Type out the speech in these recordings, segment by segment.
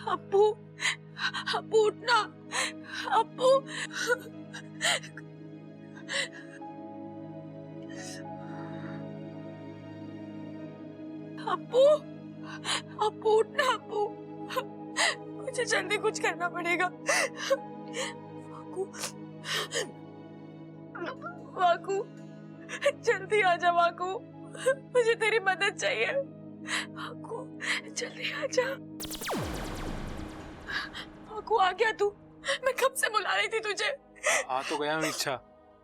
अप्पू, अप्पू उठना, अप्पू। अप्पू, अप्पू उठना, अप्पू। मुझे जल्दी कुछ करना पड़ेगा। वाकू, वाकू, जल्दी आ जा वाकू, मुझे तेरी मदद चाहिए। वाकू, जल्दी आ जा। वाकू आ गया तू? मैं कब से बुला रही थी तुझे। आ तो गया हूँ इच्छा,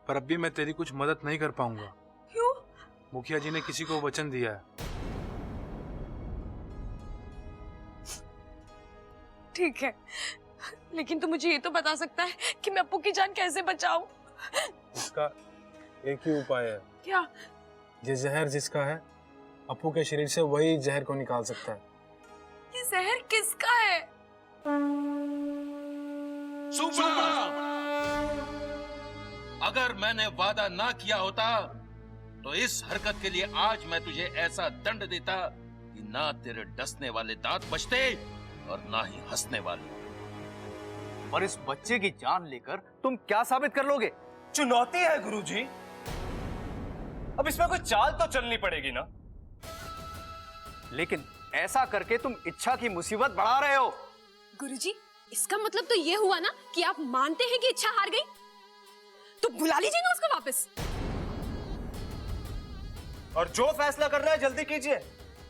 पर अब भी मैं तेरी कुछ मदद नहीं कर पाऊंगा। क्यों? मुखिया जी ने किसी को वचन दिया है। ठीक है, लेकिन तू मुझे ये तो बता सकता है कि मैं अप्पू की जान कैसे बचाऊं? इसका एक ही उपाय है। क्या? ये जहर जिसका है, अप्पू के शरीर से वही जहर को निकाल सकता है। ये जहर किसका है? सुपड़ा! अगर मैंने वादा ना किया होता तो इस हरकत के लिए आज मैं तुझे ऐसा दंड देता कि ना तेरे डसने वाले दांत बचते और ना ही हंसने वाले। और इस बच्चे की जान लेकर तुम क्या साबित कर लोगे? चुनौती है गुरुजी। अब इसमें कोई चाल तो चलनी पड़ेगी ना। लेकिन ऐसा करके तुम इच्छा की मुसीबत बढ़ा रहे हो। गुरुजी, इसका मतलब तो ये हुआ ना कि आप मानते हैं कि इच्छा हार गई? तो बुला लीजिए ना उसको वापस। और जो फैसला करना है जल्दी कीजिए,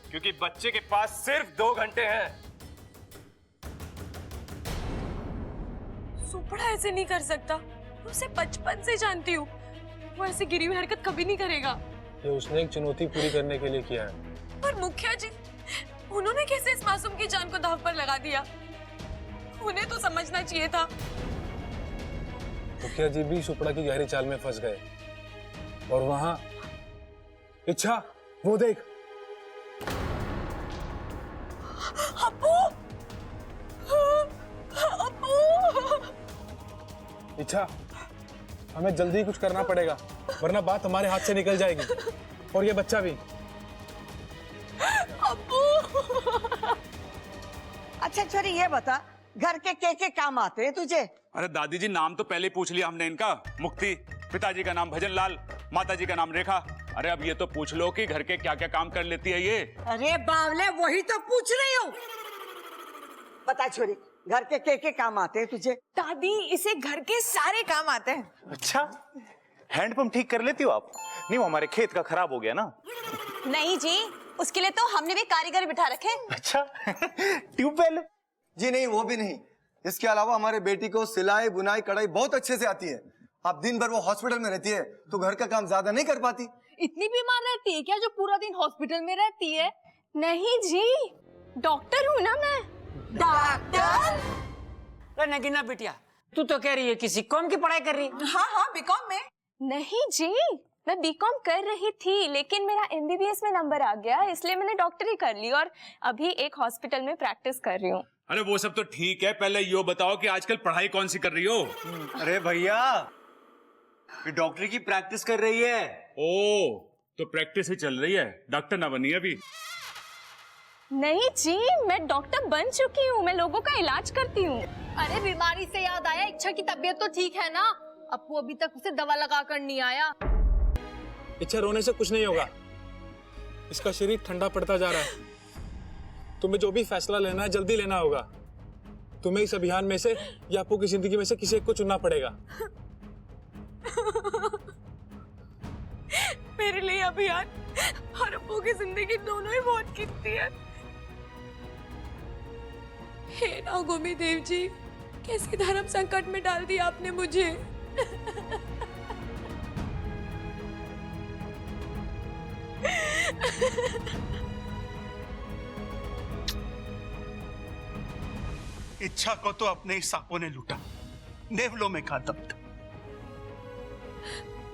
क्योंकि बच्चे के पास सिर्फ 2 घंटे हैं। सुपड़ा ऐसे नहीं कर सकता, मैं उसे बचपन से जानती हूँ। वो ऐसे गिरी हुई हरकत कभी नहीं करेगा। ये उसने एक चुनौती पूरी करने के लिए किया है। पर मुखिया जी, उन्होंने कैसे इस मासूम की जान को दांव पर लगा दिया? उन्हें तो समझना चाहिए था। मुखिया जी भी सुपड़ा की गहरी चाल में फंस गए। और वहां इच्छा, वो देख। अप्पू, अप्पू। इच्छा, हमें जल्दी कुछ करना पड़ेगा, वरना बात हमारे हाथ से निकल जाएगी, और ये बच्चा भी। अप्पू। अच्छा छोरी, ये बता, घर के काम आते हैं तुझे? अरे दादी जी, नाम तो पहले पूछ लिया हमने इनका। मुक्ति, पिताजी का नाम भजनलाल, माताजी का नाम रेखा। अरे अब ये तो पूछ लो कि घर के क्या क्या काम कर लेती है ये। अरे बावले, वही तो पूछ रही हूँ। बता छोरी, घर के काम आते हैं तुझे? दादी, इसे घर के सारे काम आते हैं। अच्छा, हैंडपंप ठीक कर लेती हो आप? नहीं, वो हमारे खेत का खराब हो गया ना। नहीं जी, उसके लिए तो हमने भी कारीगर बिठा रखे। अच्छा, ट्यूबवेल? जी नहीं, वो भी नहीं। इसके अलावा हमारे बेटी को सिलाई बुनाई कढ़ाई बहुत अच्छे से आती है। अब दिन भर वो हॉस्पिटल में रहती है तो घर का काम ज्यादा नहीं कर पाती। इतनी बीमार रहती है क्या जो पूरा दिन हॉस्पिटल में रहती है? नहीं जी, डॉक्टर हूँ ना मैं। डॉक्टर? नगीना बिटिया, तू तो कह रही है कि बीकॉम की पढ़ाई कर रही है। हाँ, बीकॉम में। नहीं जी, मैं बीकॉम कर रही थी, लेकिन मेरा एमबीबीएस में नंबर आ गया, इसलिए मैंने डॉक्टरी कर ली और अभी एक हॉस्पिटल में प्रैक्टिस कर रही हूँ। अरे वो सब तो ठीक है, पहले यो बताओ कि आजकल पढ़ाई कौन सी कर रही हो? अरे भैया, ये डॉक्टरी की प्रैक्टिस कर रही है। ओ, तो प्रैक्टिस ही चल रही है, डॉक्टर ना बनी अभी? नहीं जी, मैं डॉक्टर बन चुकी हूँ, मैं लोगों का इलाज करती हूँ। अरे बीमारी से याद आया, इच्छा की तबीयत तो ठीक है ना? अप्पू अभी तक उसे दवा लगा कर नहीं आया। इच्छा, रोने से कुछ नहीं होगा, इसका शरीर ठंडा पड़ता जा रहा है। तुम्हें जो भी फैसला लेना है जल्दी लेना होगा। तुम्हें इस अभियान में से या अप्पू की जिंदगी में से किसी एक को चुनना पड़ेगा। मेरे लिए अभियान और अप्पू की जिंदगी दोनों ही बहुत कीमती है। हे नागोमी देव जी, कैसे धर्म संकट में डाल दिया आपने मुझे। इच्छा को तो अपने ही सांपों ने लूटा, नेवलों में खा दबता।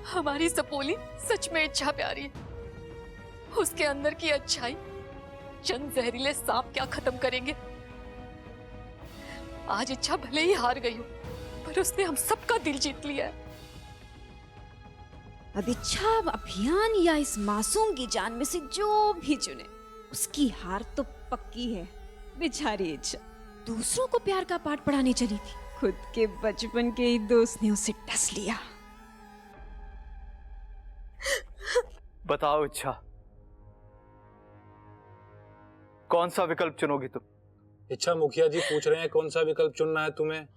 हमारी सपोली सच में इच्छा प्यारी है, उसके अंदर की अच्छाई चंद जहरीले सांप क्या खत्म करेंगे। आज इच्छा भले ही हार गई हो, पर उसने हम सबका दिल जीत लिया है। अब इच्छा अभियान या इस मासूम की जान में से जो भी चुने, उसकी हार तो पक्की है। बेचारी इच्छा। दूसरों को प्यार का पाठ पढ़ाने चली थी। खुद के बचपन के ही दोस्त ने उसे डस लिया। बताओ इच्छा, कौन सा विकल्प चुनोगी तुम? इच्छा, मुखिया जी पूछ रहे हैं कौन सा विकल्प चुनना है तुम्हें।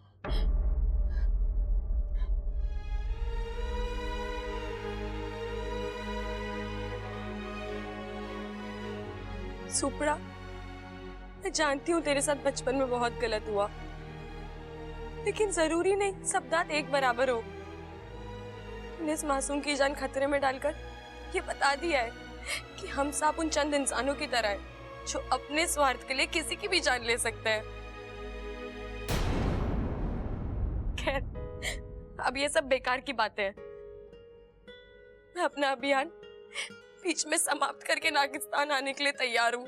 सुपड़ा, मैं जानती हूँ तेरे साथ बचपन में बहुत गलत हुआ, लेकिन जरूरी नहीं सब दांत एक बराबर हो। तूने इस मासूम की जान खतरे में डालकर ये बता दिया है कि हम सब उन चंद इंसानों की तरह हैं जो अपने स्वार्थ के लिए किसी की भी जान ले सकते हैं। खैर, अब ये सब बेकार की बातें हैं। मैं अपना अभियान बीच में समाप्त करके नागिस्तान आने के लिए तैयार हूँ।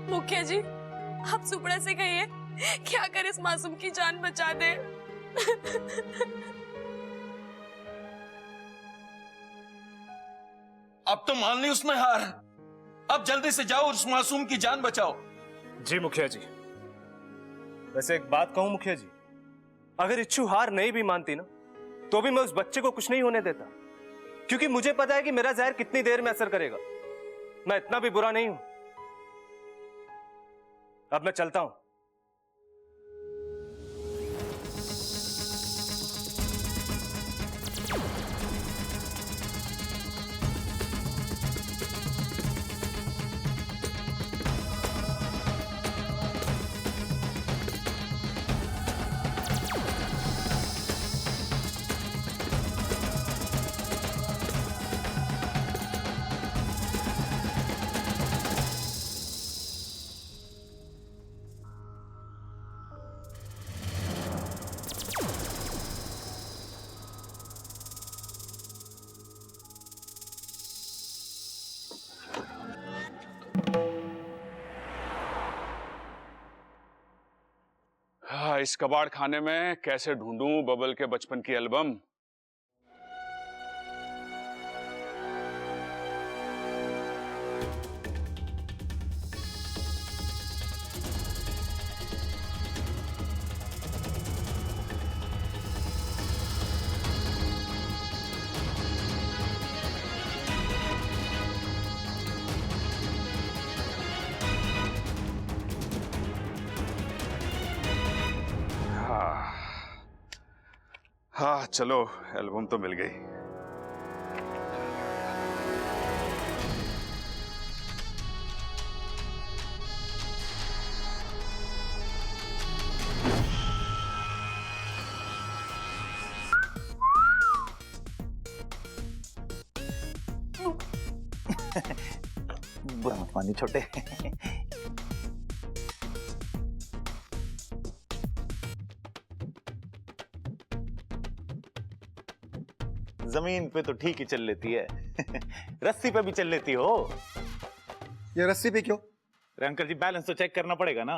मुखिया जी, आप सुपड़ा से कहिए क्या कर इस मासूम की जान बचा दे। अब तो मान ली उसने हार। अब जल्दी से जाओ उस मासूम की जान बचाओ। जी मुखिया जी। वैसे एक बात कहूं मुखिया जी, अगर इच्छू हार नहीं भी मानती ना, तो भी मैं उस बच्चे को कुछ नहीं होने देता, क्योंकि मुझे पता है कि मेरा जहर कितनी देर में असर करेगा। मैं इतना भी बुरा नहीं हूं। अब मैं चलता हूं। इस कबाड़ खाने में कैसे ढूंढूं बबल के बचपन की एल्बम। हाँ चलो, एल्बम तो मिल गई। बुरा मत मानिए छोटे। जमीन पे तो ठीक ही चल लेती है, रस्सी पे भी चल लेती हो। ये रस्सी पे क्यों? अरे अंकल जी, बैलेंस तो चेक करना पड़ेगा ना।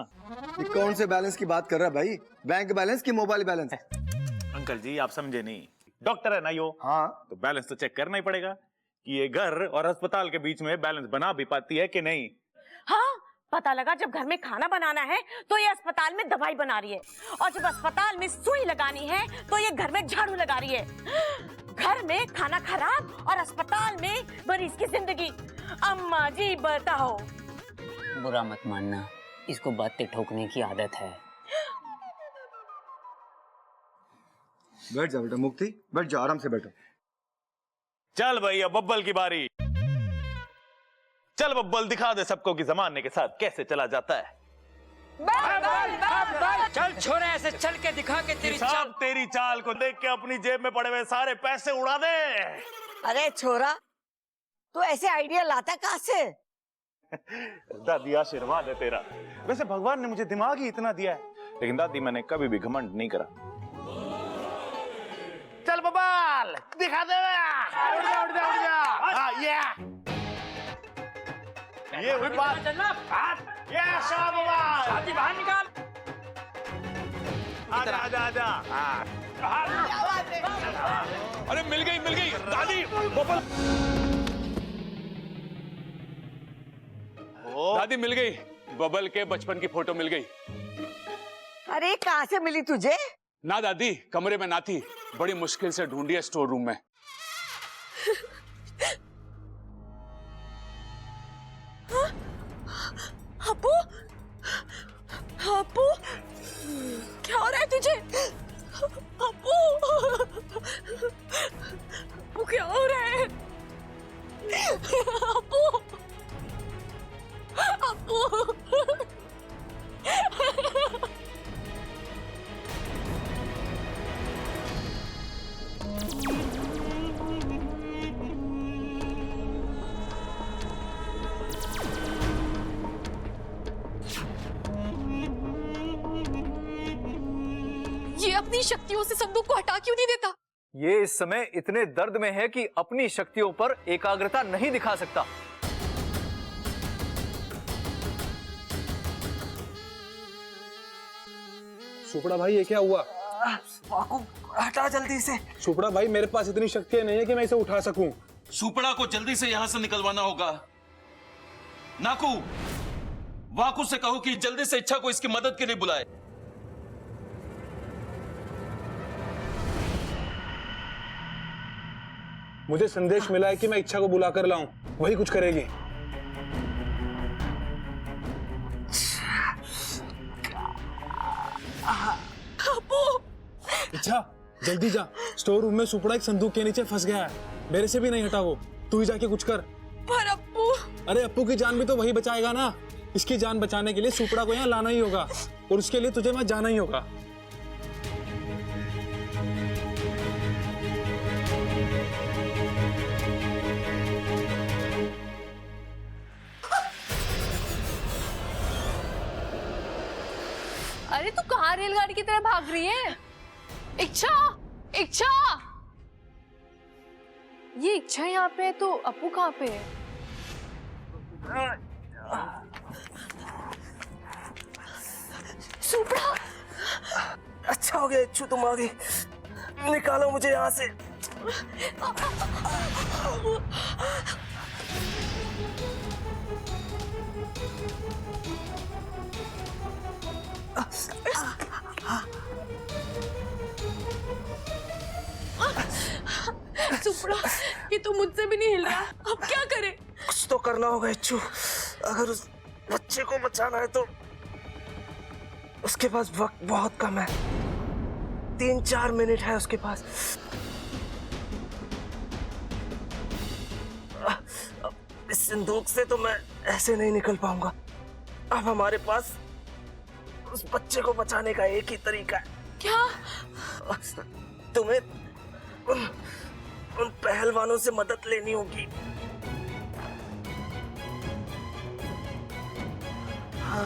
ये कौन से बैलेंस की बात कर रहा है भाई? बैंक बैलेंस की मोबाइल बैलेंस? अंकल जी आप समझे नहीं, डॉक्टर है ना यो। हाँ, तो बैलेंस तो चेक करना ही पड़ेगा कि ये घर और अस्पताल के बीच में बैलेंस बना भी पाती है कि नहीं। हाँ, पता लगा जब घर में खाना बनाना है तो ये अस्पताल में दवाई बना रही है, और जब अस्पताल में सुई लगानी है तो ये घर में झाड़ू लगा रही है। घर में खाना खराब और अस्पताल में मरीज की जिंदगी। अम्मा जी बताओ। बुरा मत मानना, इसको बातें ठोकने की आदत है। बैठ जा बेटा मुक्ति, बैठ जा, आराम से बैठो। चल भैया, बब्बल की बारी। चल बब्बल, दिखा दे सबको कि जमाने के साथ कैसे चला जाता है। चल छोरे, ऐसे चल के दिखा के तेरी चाल। तेरी चाल को देख के अपनी जेब में पड़े हुए सारे पैसे उड़ा दे। अरे छोरा, तू ऐसे आइडिया लाता कहाँ से? दादी आशीर्वाद है तेरा। वैसे भगवान ने मुझे दिमाग ही इतना दिया है, लेकिन दादी मैंने कभी भी घमंड नहीं करा। चल बब्बल, दिखा दे। उड़ जा उड़ जा उड़ जा। हाँ, ये हुई बात। ये शाबाश, बाहर निकाल। आजा आजा आजा। अरे मिल गई दादी, बबल। ओ दादी मिल गई, बबल के बचपन की फोटो मिल गई। अरे कहाँ से मिली तुझे? ना दादी, कमरे में ना थी, बड़ी मुश्किल से ढूंढी है स्टोर रूम में। अपू, अपू, क्या हो रहा है तुझे? अपू, अपू क्या हो रहा है? अपू, अपू, ये अपनी शक्तियों से संदूक को हटा क्यों नहीं देता? ये इस समय इतने दर्द में है कि अपनी शक्तियों पर एकाग्रता नहीं दिखा सकता। सुपड़ा भाई ये क्या हुआ? वाकू हटा जल्दी से। सुपड़ा भाई मेरे पास इतनी शक्तियां नहीं है कि मैं इसे उठा सकूं। सुपड़ा को जल्दी से यहां से निकलवाना होगा। नाकू, वाकू से कहो कि जल्दी से इच्छा को इसकी मदद के लिए बुलाए। मुझे संदेश मिला है कि मैं इच्छा को बुलाकर लाऊं, वही कुछ करेगी। इच्छा जल्दी जा, स्टोर रूम में सुपड़ा एक संदूक के नीचे फंस गया है, मेरे से भी नहीं हटा वो, तू ही जाके कुछ कर। पर अप्पू, अरे अप्पू की जान भी तो वही बचाएगा ना, इसकी जान बचाने के लिए सुपड़ा को यहाँ लाना ही होगा और उसके लिए तुझे वहां जाना ही होगा। अरे तू कहाँ रेलगाड़ी की तरह भाग रही है? इच्छा, इच्छा, ये इच्छा यहाँ पे है तो अप्पू कहाँ पे है? सुपड़ा, अच्छा हो गया इच्छू तुम आ गई, निकालो मुझे यहाँ से। सुपड़ा, ये तो मुझसे भी नहीं हिल रहा, अब क्या करें? कुछ तो करना होगा इच्छू, अगर उस बच्चे को बचाना है तो उसके पास वक्त बहुत कम है, 3-4 मिनट है उसके पास। इस संदूक से तो मैं ऐसे नहीं निकल पाऊंगा। अब हमारे पास उस बच्चे को बचाने का एक ही तरीका है। क्या? तुम्हें उन पहलवानों से मदद लेनी होगी। हाँ,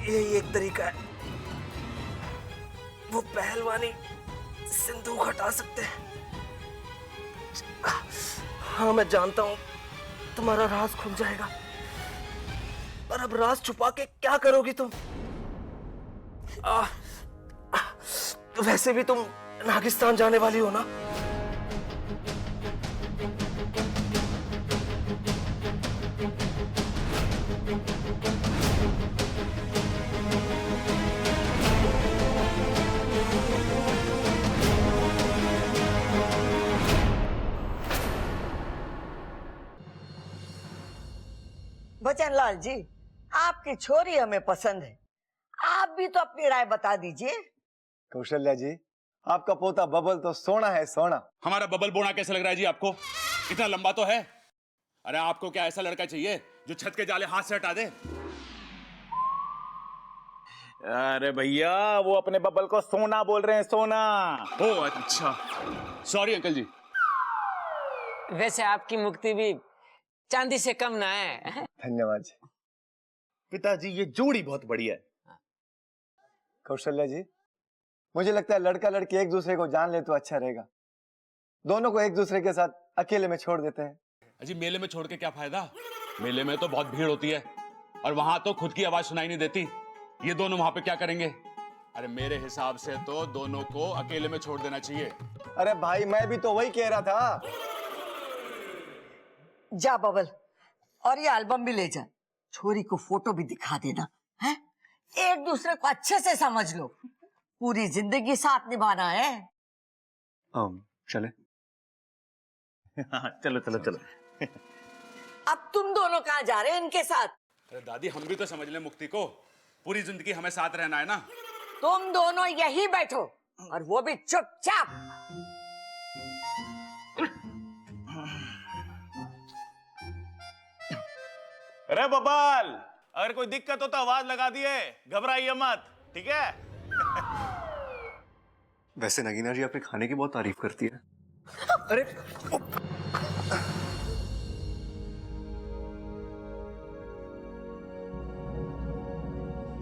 यही एक तरीका है। वो पहलवानी सिंदूक हटा सकते हैं। हाँ मैं जानता हूँ तुम्हारा राज खुल जाएगा, पर अब राज छुपा के क्या करोगी तुम? वैसे भी तुम नागिस्तान जाने वाली हो ना? बचनलाल जी, आपकी छोरी हमें पसंद है, आप भी तो अपनी राय बता दीजिए। कौशल्या जी, आपका पोता बबल तो सोना है, सोना। हमारा बबल बोना कैसे लग रहा है जी आपको? इतना लंबा तो है। अरे आपको क्या ऐसा लड़का चाहिए जो छत के जाले हाथ से हटा दे? अरे भैया, वो अपने बबल को सोना बोल रहे हैं, सोना। ओह अच्छा, सॉरी अंकल जी। वैसे आपकी मुक्ति भी चांदी से कम ना है। धन्यवाद जी। पिताजी ये जोड़ी बहुत बढ़िया है। कौशल्या जी, मुझे लगता है लड़का लड़की एक दूसरे को जान ले तो अच्छा रहेगा। दोनों को एक दूसरे के साथ अकेले में छोड़ देते हैं। अजी मेले में छोड़ के क्या फायदा? मेले में तो बहुत भीड़ होती है और वहां तो खुद की आवाज सुनाई नहीं देती। ये दोनों वहां पे क्या करेंगे? अरे मेरे हिसाब से तो दोनों को अकेले में छोड़ देना चाहिए। अरे भाई, मैं भी तो वही कह रहा था। जा बबल, और ये एल्बम भी ले जा। छोरी को फोटो भी दिखा देना है। एक दूसरे को अच्छे से समझ लो, पूरी जिंदगी साथ निभाना है। चले। हाँ, चलो चलो चलो। अब तुम दोनों कहाँ जा रहे हैं इनके साथ? अरे दादी हम भी तो समझ ले मुक्ति को, पूरी जिंदगी हमें साथ रहना है ना। तुम दोनों यही बैठो और वो भी चुपचाप। अरे बबाल, अगर कोई दिक्कत हो तो आवाज लगा दिए, घबराइए मत, ठीक है? वैसे नगीना जी आपके खाने की बहुत तारीफ करती है। अरे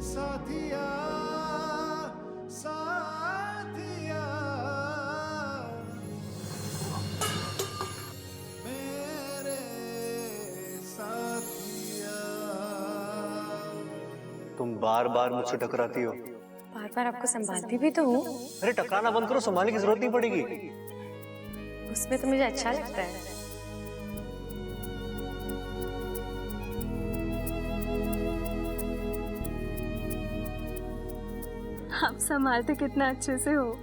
साथिया साथिया मेरे साथिया। तुम बार बार मुझसे टकराती हो। बार बार आपको संभालती भी तो हूँ। अरे टकराना बंद करो, संभालने की जरूरत नहीं पड़ेगी। उसमें तो मुझे अच्छा लगता है। आप संभालते कितना अच्छे से हो।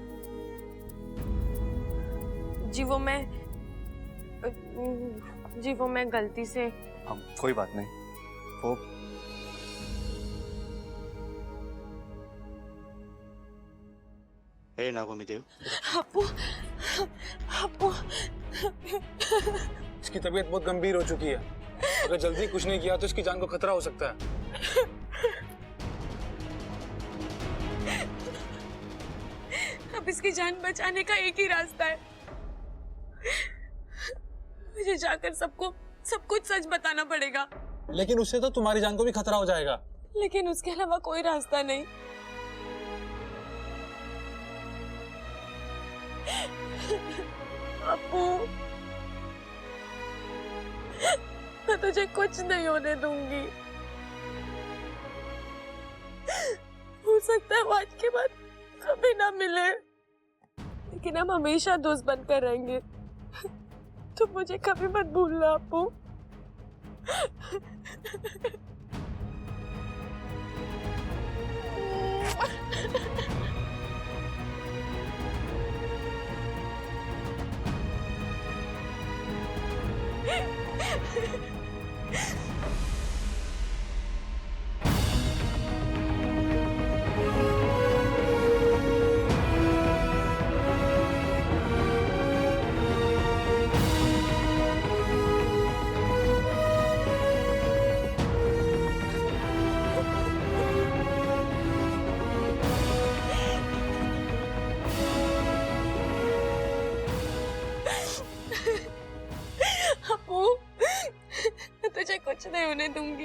जी वो मैं गलती से। कोई बात नहीं, वो हे नागोमी देव, अप्पू, अप्पू। इसकी तबीयत बहुत गंभीर हो चुकी है, अगर जल्दी कुछ नहीं किया तो इसकी जान को खतरा हो सकता है। अब इसकी जान बचाने का एक ही रास्ता है, मुझे जाकर सबको सब कुछ सच बताना पड़ेगा। लेकिन उससे तो तुम्हारी जान को भी खतरा हो जाएगा। लेकिन उसके अलावा कोई रास्ता नहीं। अप्पू, मैं तुझे कुछ नहीं होने दूंगी। हो सकता है वो आज के बाद कभी ना मिले, लेकिन हम हमेशा दोस्त बनकर रहेंगे। तुम मुझे कभी मत भूलना अप्पू। तुझे कुछ नहीं होने दूंगी।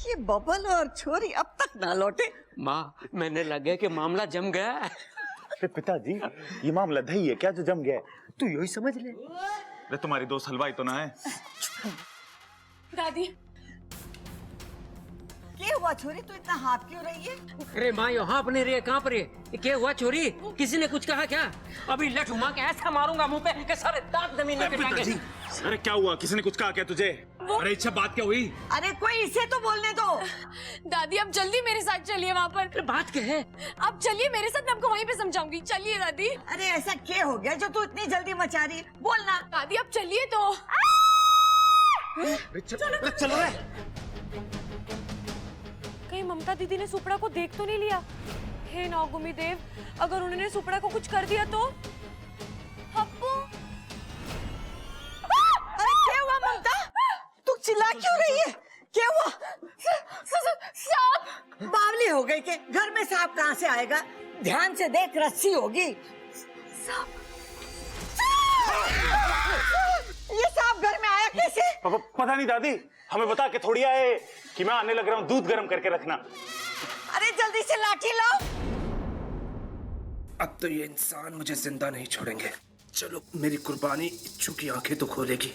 ये बबल और छोरी अब तक ना लौटे। माँ, मैंने लगे कि मामला जम गया। अरे पिताजी, ये मामला दही है क्या जो जम गया है? तू यही समझ ले। अरे तुम्हारी दोस्त हलवाई तो ना है? दादी, क्या हुआ छोरी, तू इतना हाथ क्यों रही है? अरे माँ यहाँ अपने रे कहाँ पर है? क्या हुआ छोरी? किसी ने कुछ कहा क्या? अभी लठ माँ के ऐसा मारूंगा मुंह पे कि सारे दांत जमीन में गिरेंगे। अरे क्या हुआ, किसी ने कुछ कहा क्या तुझे? अरे इच्छा बात क्या हुई? अरे कोई इसे तो बोलने दो। दादी अब जल्दी मेरे साथ चलिए वहाँ पर। अरे बात क्या है? आप चलिए मेरे साथ, मैं आपको वहीं पे समझाऊंगी। चलिए दादी। अरे ऐसा क्या हो गया जो तू इतनी जल्दी मचा रही है? बोलना। दादी अब चलिए तो। चलो रे। कहीं ममता दीदी ने सुपड़ा को देख तो नहीं लिया? हे नागुमी देव, अगर उन्होंने सुपड़ा को कुछ कर दिया तो? अप्पू, अरे क्या हुआ ममता? तू चिल्ला क्यों रही है? क्या हुआ? सांप। बावली हो गई के? घर में सांप कहाँ से आएगा? ध्यान से देख, रस्सी होगी। ये सांप घर में आया कैसे? पता नहीं दादी, हमें बता के थोड़ी आए कि मैं आने लग रहा हूँ, दूध गर्म करके रखना। अरे जल्दी से लाठी लाओ। अब तो ये इंसान मुझे जिंदा नहीं छोड़ेंगे। चलो, मेरी कुर्बानी इच्छू की आंखें तो खोलेगी।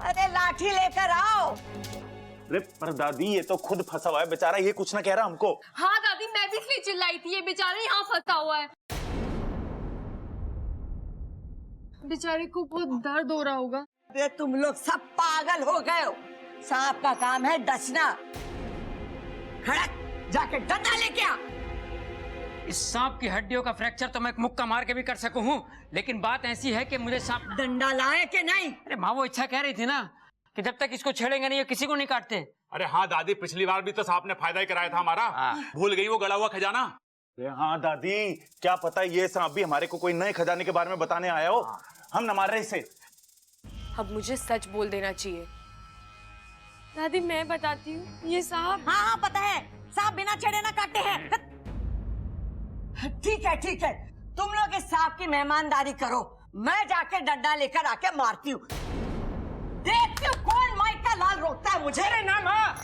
अरे लाठी लेकर आओ। अरे पर दादी, ये तो खुद फंसा हुआ है बेचारा, ये कुछ ना कह रहा हमको। हाँ दादी, मैं भी इसलिए चिल्लाई थी, ये बेचारा यहाँ फंसा हुआ है। बेचारे को बहुत दर्द हो रहा होगा। अरे तुम लोग सब पागल हो गए हो। सांप का काम है डसना। खड़क जाके डंडा लेके आ। इस सांप की हड्डियों का फ्रैक्चर तो मैं मुक्का मार के भी कर सकूं हूं, लेकिन बात ऐसी है कि मुझे सांप डंडा लाए कि नहीं? अरे माँ वो इच्छा कह रही थी ना कि जब तक इसको छेड़ेंगे नहीं ये किसी को नहीं काटते। अरे हाँ दादी, पिछली बार भी तो सांप ने फायदा ही कराया था हमारा। भूल गई वो गड़ा हुआ खजाना? अरे हाँ दादी, क्या पता ये सांप भी हमारे को कोई नए खजाने के बारे में बताने आया हो। हम न मार रहे इसे। अब मुझे सच बोल देना चाहिए। दादी मैं बताती हूँ, ये सांप। हाँ हाँ पता है, सांप बिना छेड़े ना काटते हैं। ठीक है ठीक है, तुम लोग इस सांप की मेहमानदारी करो, मैं जाके डंडा लेकर आके मारती हूँ। देखती हूँ कौन माइक का लाल रोकता है मुझे। अरे ना माँ,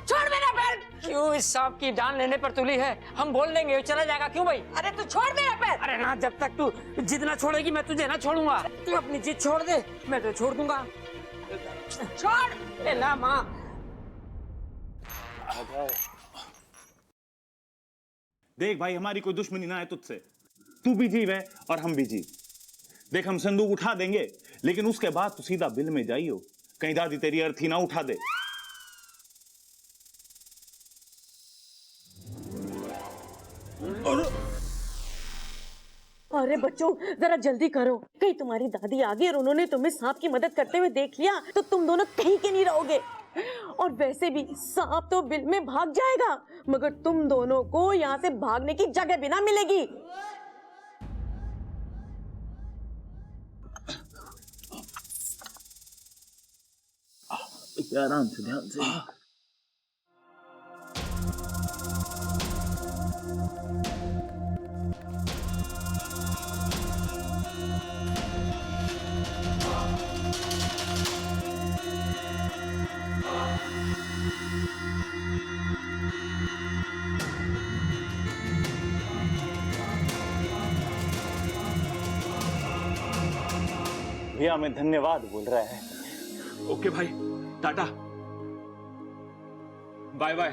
छोड़ मेरा पैर। क्यों इस सांप की जान लेने पर तुली है? हम बोल देंगे वो चला जाएगा। क्यों भाई? अरे तू छोड़ मेरा पैर। अरे ना, जब तक तू जिद ना छोड़ेगी मैं तुझे ना छोड़ूंगा। तू अपनी जिद छोड़ दे, मैं तो छोड़ दूंगा। छोड़। अरे ना माँ। देख भाई, हमारी कोई दुश्मनी ना है तुझसे। तू भी जीव है और हम भी जीव। देख हम संदूक उठा देंगे, लेकिन उसके बाद तू सीधा बिल में जाइयो, कहीं दादी तेरी अर्थी ना उठा दे। अरे बच्चों जरा जल्दी करो, कहीं तुम्हारी दादी आ गई और उन्होंने तुम्हें सांप की मदद करते हुए देख लिया तो तुम दोनों कहीं के नहीं रहोगे। और वैसे भी सांप तो बिल में भाग जाएगा, मगर तुम दोनों को यहाँ से भागने की जगह भी ना मिलेगी। आराम से, ध्यान से। भैया हमें धन्यवाद बोल रहा है। ओके भाई, टाटा, बाय बाय।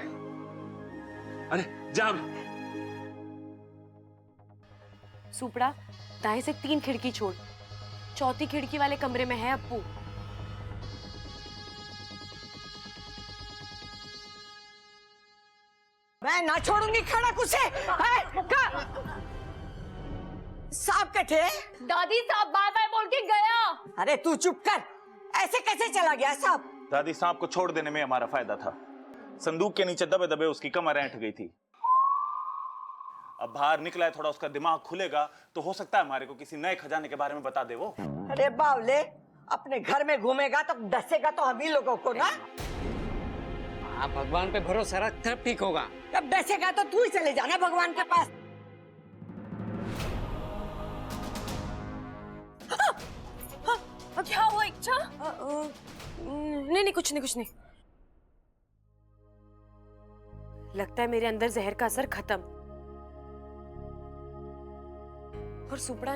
अरे जा। सुपड़ा, दाएं से 3 खिड़की छोड़, चौथी खिड़की वाले कमरे में है अप्पू। मैं ना छोड़ूंगी खड़क उसे। सांप कटे। दादी साहब बाय बाय बोल के गया। अरे तू चुप कर, ऐसे कैसे चला गया सांप? दादी, सांप को छोड़ देने में हमारा फायदा था। संदूक के नीचे दबे दबे उसकी कमर ऐंठ गई थी। अब बाहर निकला है, थोड़ा उसका दिमाग खुलेगा तो हो सकता है हमारे को किसी नए खजाने के बारे में बता दे वो। अरे बावले, अपने घर में घूमेगा तो डसेगा तो हम ही लोगों को ना। हाँ, भगवान पे भरोसा रख, तब ठीक होगा। तब डसेगा तो तू ही चले जाना भगवान के पास। क्या हुआ इच्छा? नहीं नहीं, कुछ नहीं कुछ नहीं। लगता है मेरे अंदर जहर का असर खत्म। और सुपड़ा ने